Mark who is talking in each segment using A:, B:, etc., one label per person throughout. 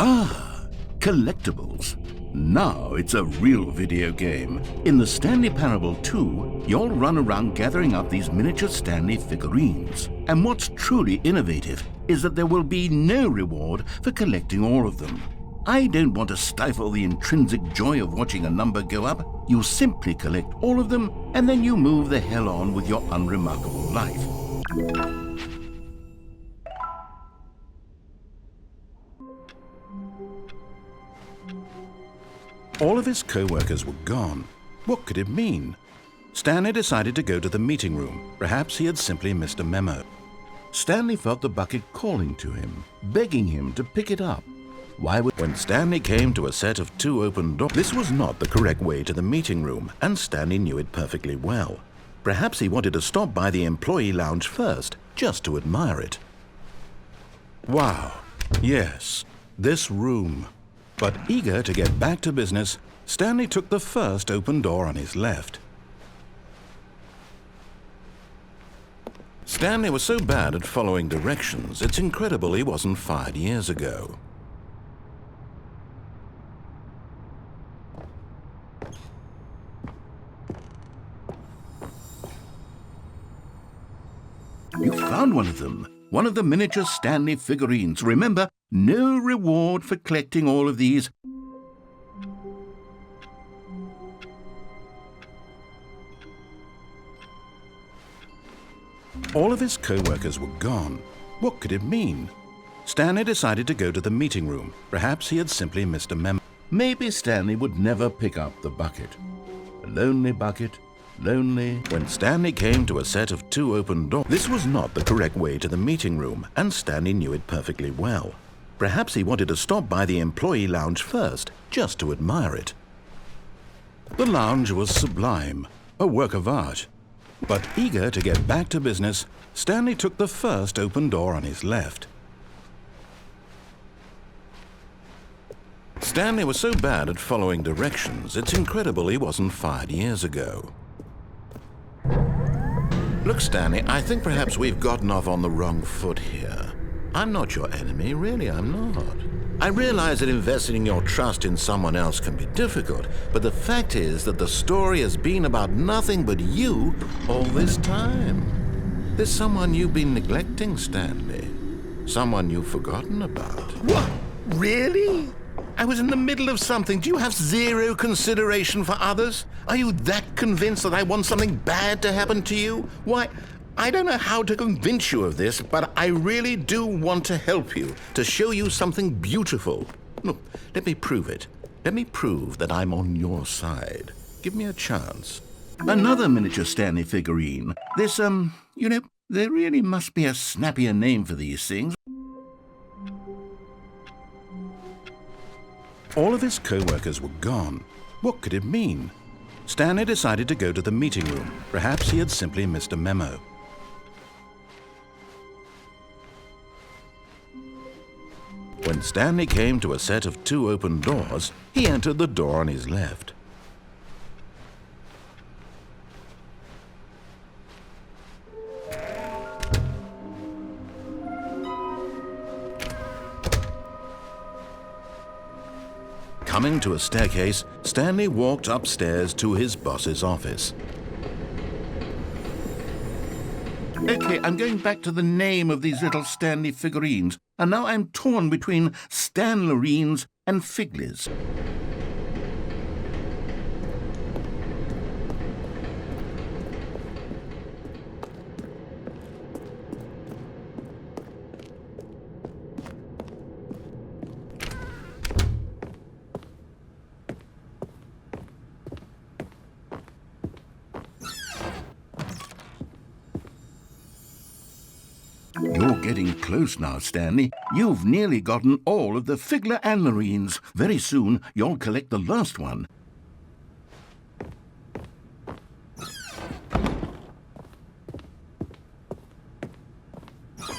A: Ah, collectibles. Now it's a real video game. In the Stanley Parable 2, you'll run around gathering up these miniature Stanley figurines. And what's truly innovative is that there will be no reward for collecting all of them. I don't want to stifle the intrinsic joy of watching a number go up. You simply collect all of them, and then you move the hell on with your unremarkable life. All of his co-workers were gone. What could it mean? Stanley decided to go to the meeting room. Perhaps he had simply missed a memo. Stanley felt the bucket calling to him, begging him to pick it up. When Stanley came to a set of 2 open doors, this was not the correct way to the meeting room, and Stanley knew it perfectly well. Perhaps he wanted to stop by the employee lounge first, just to admire it. Wow, yes, this room. But eager to get back to business, Stanley took the first open door on his left. Stanley was so bad at following directions, it's incredible he wasn't fired years ago. You found one of them. One of the miniature Stanley figurines. Remember, no reward for collecting all of these. All of his co-workers were gone. What could it mean? Stanley decided to go to the meeting room. Perhaps he had simply missed a memo. Maybe Stanley would never pick up the bucket. A lonely bucket. Lonely. When Stanley came to a set of 2 open doors, this was not the correct way to the meeting room, and Stanley knew it perfectly well. Perhaps he wanted to stop by the employee lounge first, just to admire it. The lounge was sublime, a work of art. But eager to get back to business, Stanley took the first open door on his left. Stanley was so bad at following directions, it's incredible he wasn't fired years ago. Look, Stanley, I think perhaps we've gotten off on the wrong foot here. I'm not your enemy, really, I'm not. I realize that investing your trust in someone else can be difficult, but the fact is that the story has been about nothing but you all this time. There's someone you've been neglecting, Stanley. Someone you've forgotten about. What? Really? I was in the middle of something. Do you have zero consideration for others? Are you that convinced that I want something bad to happen to you? Why, I don't know how to convince you of this, but I really do want to help you, to show you something beautiful. Look, let me prove it. Let me prove that I'm on your side. Give me a chance. Another miniature Stanley figurine. This, there really must be a snappier name for these things. All of his co-workers were gone. What could it mean? Stanley decided to go to the meeting room. Perhaps he had simply missed a memo. When Stanley came to a set of 2 open doors, he entered the door on his left. Coming to a staircase, Stanley walked upstairs to his boss's office. Okay, I'm going back to the name of these little Stanley figurines, and now I'm torn between Stanlerines and Figlies. You're getting close now, Stanley. You've nearly gotten all of the Figler and Marines. Very soon, you'll collect the last one.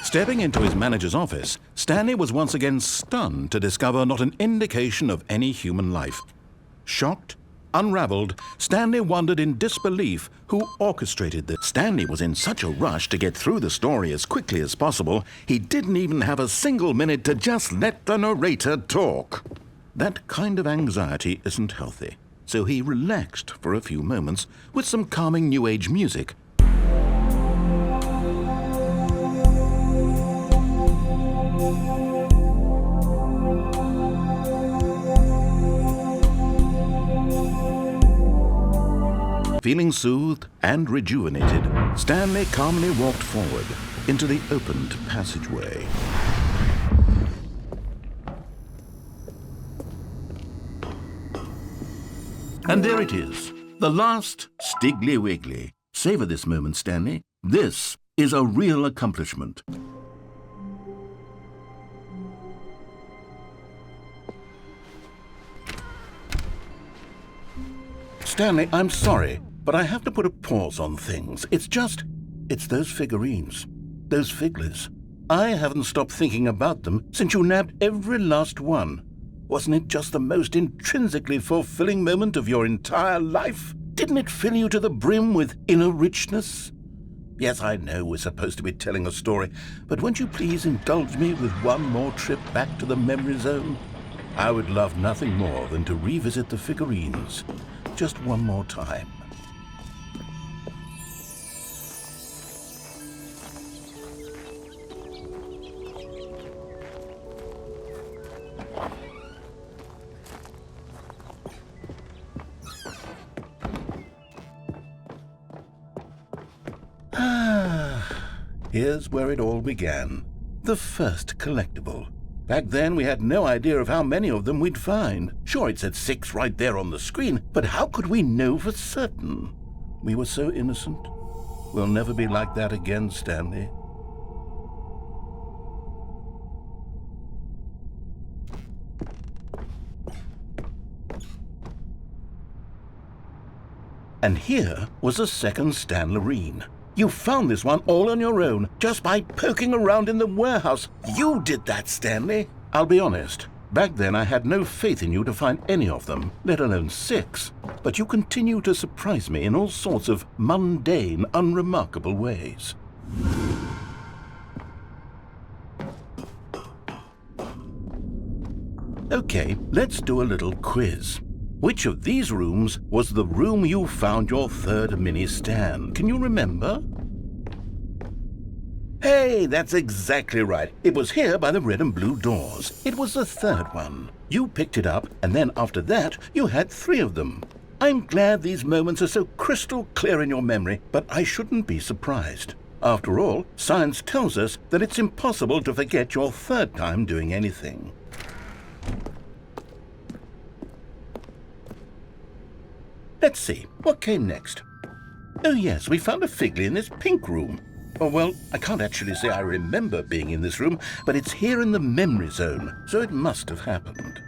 A: Stepping into his manager's office, Stanley was once again stunned to discover not an indication of any human life. Shocked, unraveled, Stanley wondered in disbelief who orchestrated this. Stanley was in such a rush to get through the story as quickly as possible, he didn't even have a single minute to just let the narrator talk. That kind of anxiety isn't healthy, so he relaxed for a few moments with some calming New Age music. Feeling soothed and rejuvenated, Stanley calmly walked forward into the opened passageway. And there it is, the last Stiggly Wiggly. Savor this moment, Stanley. This is a real accomplishment. Stanley, I'm sorry, but I have to put a pause on things. It's those figurines, those figglers. I haven't stopped thinking about them since you nabbed every last one. Wasn't it just the most intrinsically fulfilling moment of your entire life? Didn't it fill you to the brim with inner richness? Yes, I know we're supposed to be telling a story, but won't you please indulge me with one more trip back to the memory zone? I would love nothing more than to revisit the figurines. Just one more time. Here's where it all began. The first collectible. Back then, we had no idea of how many of them we'd find. Sure, it said 6 right there on the screen, but how could we know for certain? We were so innocent. We'll never be like that again, Stanley. And here was a second Stanlerine. You found this one all on your own, just by poking around in the warehouse. You did that, Stanley. I'll be honest. Back then, I had no faith in you to find any of them, let alone 6. But you continue to surprise me in all sorts of mundane, unremarkable ways. Okay, let's do a little quiz. Which of these rooms was the room you found your third mini Stan? Can you remember? Hey, that's exactly right. It was here by the red and blue doors. It was the third one. You picked it up, and then after that, you had 3 of them. I'm glad these moments are so crystal clear in your memory, but I shouldn't be surprised. After all, science tells us that it's impossible to forget your third time doing anything. Let's see, what came next? Oh yes, we found a Figgly in this pink room. Oh well, I can't actually say I remember being in this room, but it's here in the memory zone, so it must have happened.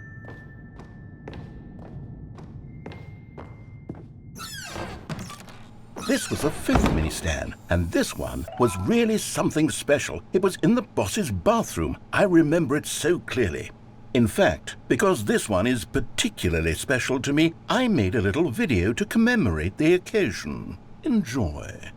A: This was the 5th mini Stan, and this one was really something special. It was in the boss's bathroom. I remember it so clearly. In fact, because this one is particularly special to me, I made a little video to commemorate the occasion. Enjoy.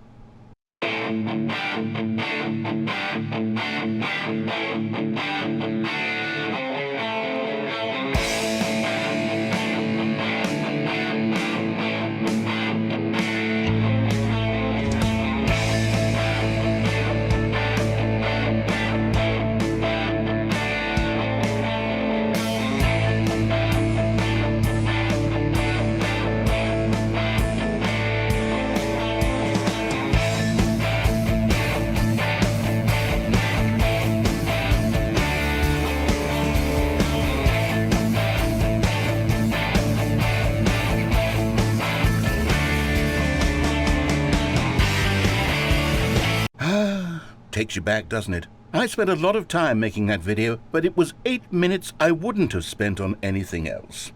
A: Takes you back, doesn't it? I spent a lot of time making that video, but it was 8 minutes I wouldn't have spent on anything else.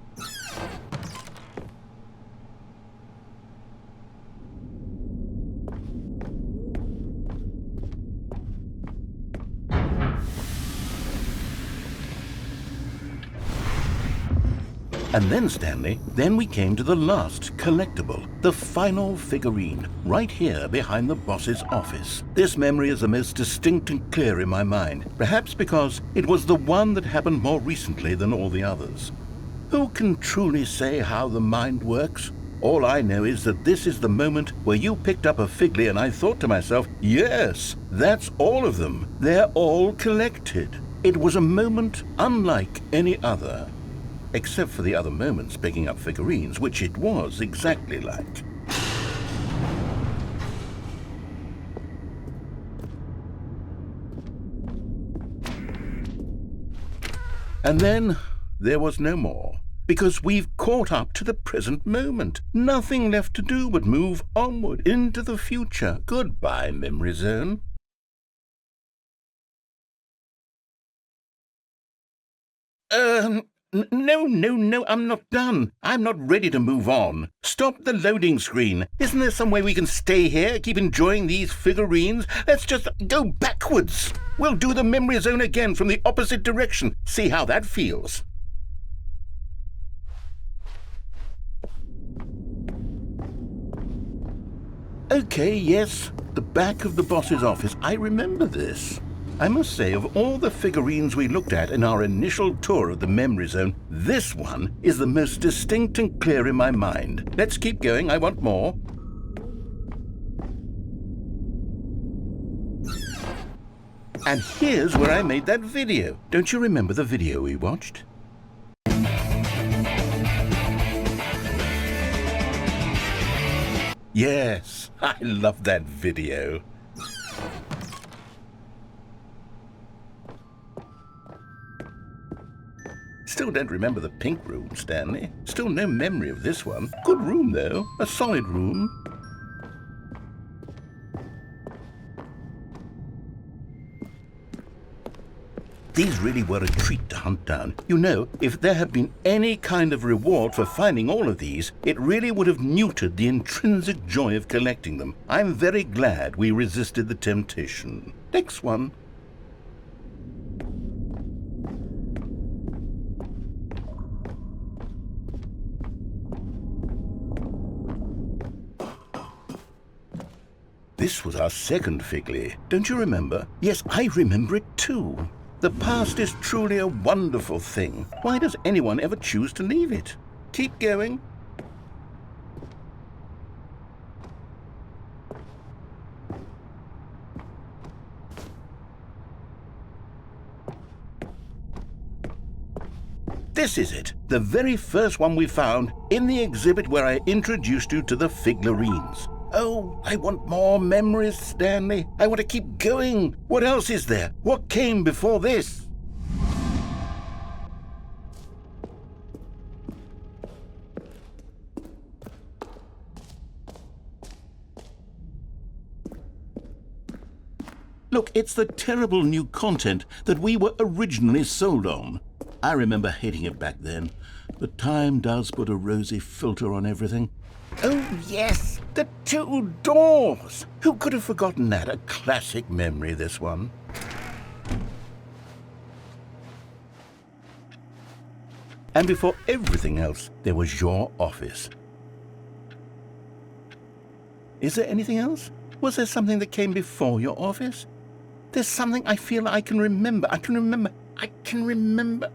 B: And then, Stanley, then we came to the last collectible, the final figurine, right here behind the boss's office. This memory is the most distinct and clear in my mind, perhaps because it was the one that happened more recently than all the others. Who can truly say how the mind works? All I know is that this is the moment where you picked up a Figly and I thought to myself, yes, that's all of them. They're all collected. It was a moment unlike any other. Except for the other moments picking up figurines, which it was exactly like. And then there was no more, because we've caught up to the present moment. Nothing left to do but move onward into the future. Goodbye, memory zone. No, I'm not done. I'm not ready to move on. Stop the loading screen. Isn't there some way we can stay here, keep enjoying these figurines? Let's just go backwards. We'll do the memory zone again from the opposite direction. See how that feels. Okay, yes, the back of the boss's office. I remember this. I must say, of all the figurines we looked at in our initial tour of the memory zone, this one is the most distinct and clear in my mind. Let's keep going, I want more. And here's where I made that video. Don't you remember the video we watched? Yes, I love that video. Still don't remember the pink room, Stanley. Still no memory of this one. Good room, though. A solid room. These really were a treat to hunt down. You know, if there had been any kind of reward for finding all of these, it really would have neutered the intrinsic joy of collecting them. I'm very glad we resisted the temptation. Next one. This was our second Figly. Don't you remember? Yes, I remember it too. The past is truly a wonderful thing. Why does anyone ever choose to leave it? Keep going. This is it, the very first one we found in the exhibit where I introduced you to the Figurines. Oh, I want more memories, Stanley. I want to keep going. What else is there? What came before this? Look, it's the terrible new content that we were originally sold on. I remember hating it back then, but time does put a rosy filter on everything. Oh, yes, the two doors. Who could have forgotten that? A classic memory, this one. And before everything else, there was your office. Is there anything else? Was there something that came before your office? There's something I feel I can remember. I can remember.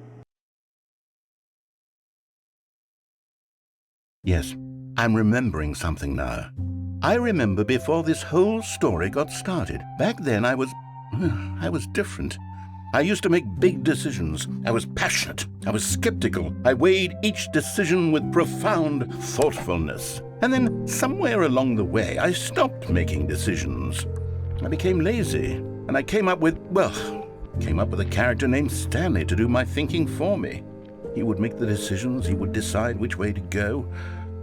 B: Yes. I'm remembering something now. I remember before this whole story got started. Back then I was different. I used to make big decisions. I was passionate. I was skeptical. I weighed each decision with profound thoughtfulness. And then somewhere along the way, I stopped making decisions. I became lazy, and I came up with a character named Stanley to do my thinking for me. He would make the decisions. He would decide which way to go.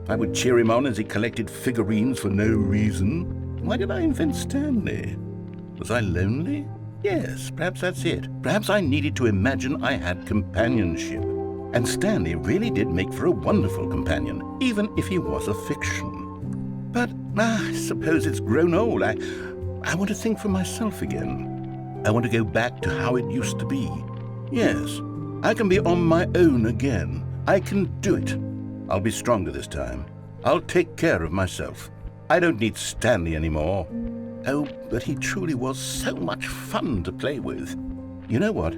B: I would cheer him on as he collected figurines for no reason. Why did I invent Stanley? Was I lonely? Yes, perhaps that's it. Perhaps I needed to imagine I had companionship. And Stanley really did make for a wonderful companion, even if he was a fiction. But I suppose it's grown old. I want to think for myself again. I want to go back to how it used to be. Yes, I can be on my own again. I can do it. I'll be stronger this time. I'll take care of myself. I don't need Stanley anymore. Oh, but he truly was so much fun to play with. You know what?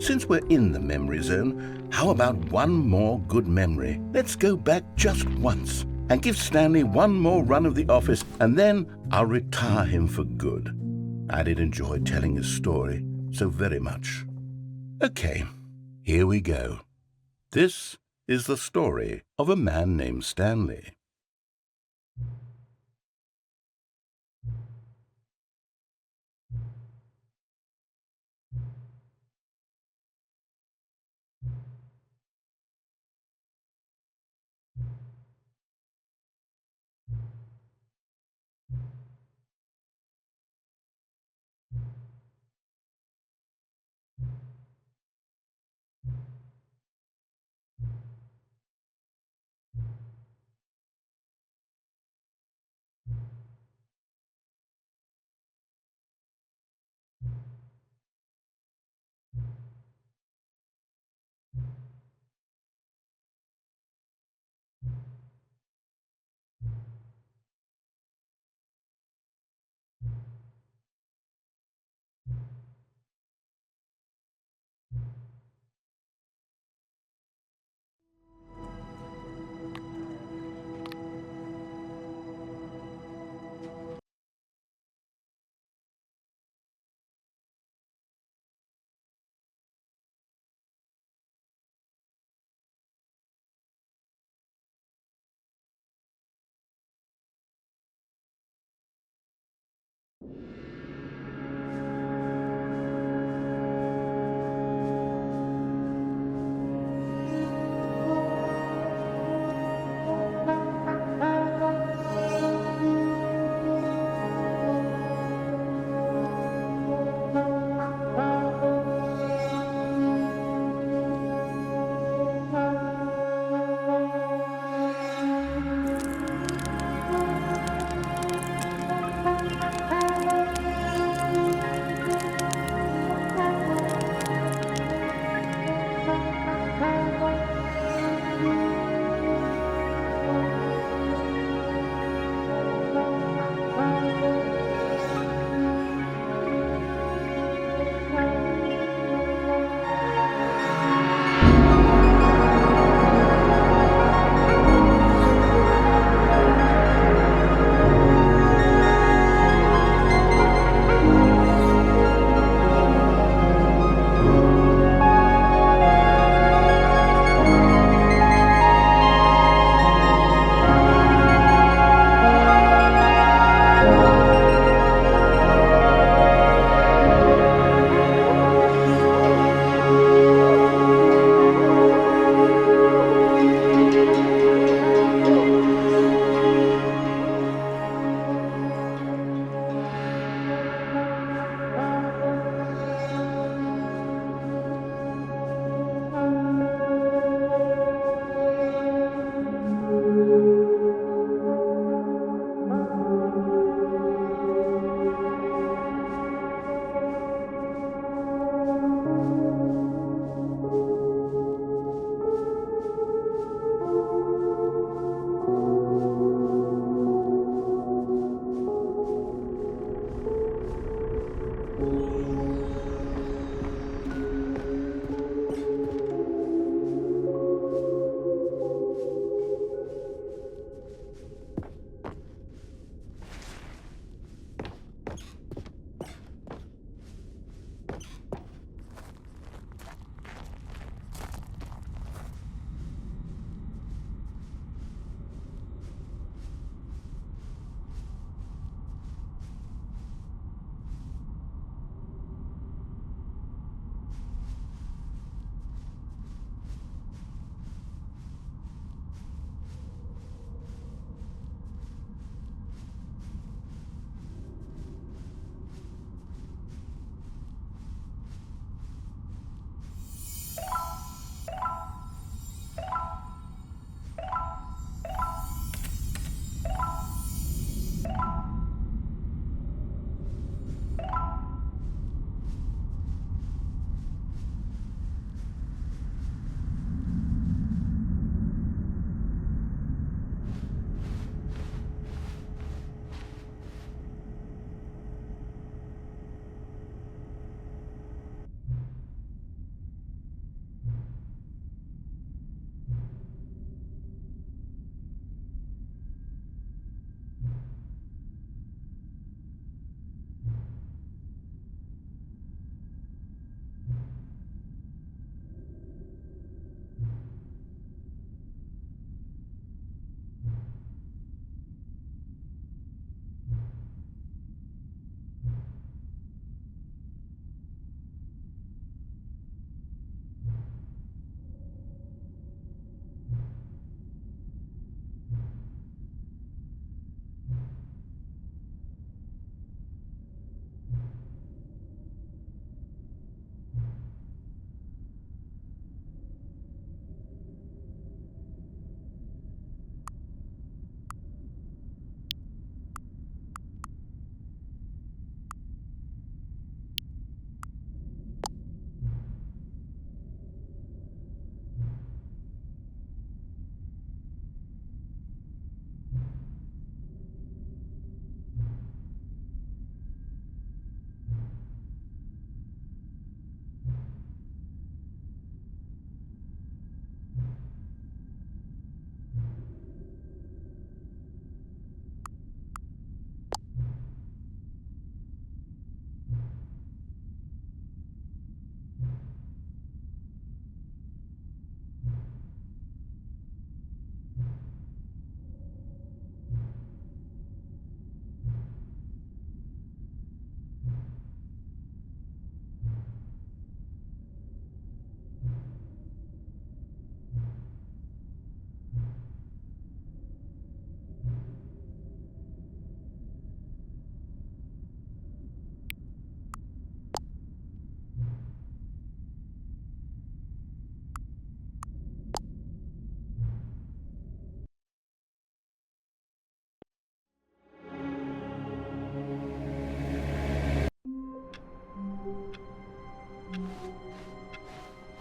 B: Since we're in the memory zone, how about one more good memory? Let's go back just once and give Stanley one more run of the office, and then I'll retire him for good. I did enjoy telling his story so very much. Okay, here we go. This is the story of a man named Stanley.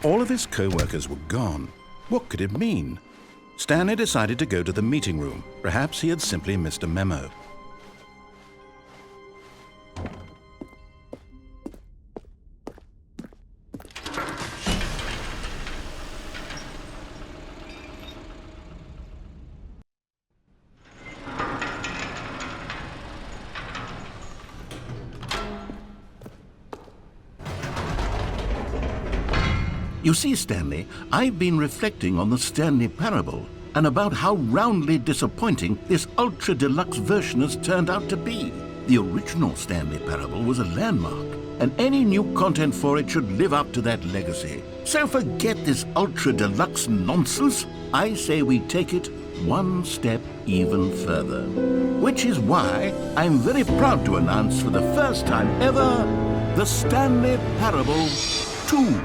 B: All of his co-workers were gone. What could it mean? Stanley decided to go to the meeting room. Perhaps he had simply missed a memo. You see, Stanley, I've been reflecting on the Stanley parable and about how roundly disappointing this ultra-deluxe version has turned out to be. The original Stanley parable was a landmark, and any new content for it should live up to that legacy. So forget this ultra-deluxe nonsense. I say we take it one step even further. Which is why I'm very proud to announce for the first time ever, the Stanley Parable 2.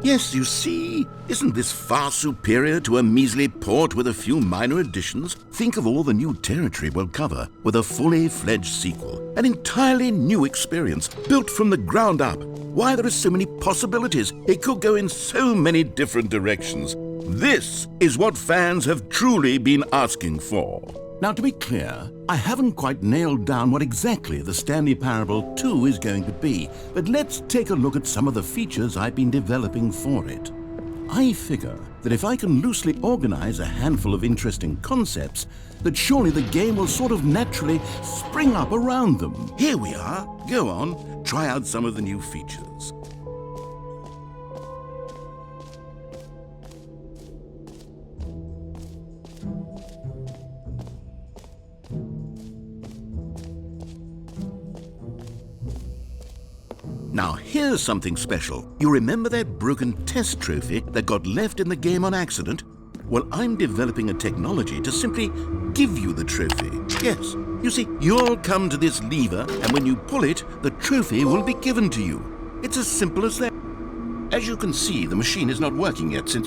B: Yes, you see, isn't this far superior to a measly port with a few minor additions? Think of all the new territory we'll cover with a fully fledged sequel. An entirely new experience, built from the ground up. Why, there are so many possibilities. It could go in so many different directions. This is what fans have truly been asking for. Now, to be clear, I haven't quite nailed down what exactly the Stanley Parable 2 is going to be, but let's take a look at some of the features I've been developing for it. I figure that if I can loosely organize a handful of interesting concepts, that surely the game will sort of naturally spring up around them. Here we are. Go on, try out some of the new features. Now, here's something special. You remember that broken test trophy that got left in the game on accident? Well, I'm developing a technology to simply give you the trophy. Yes, you see, you'll come to this lever, and when you pull it, the trophy will be given to you. It's as simple as that. As you can see, the machine is not working yet since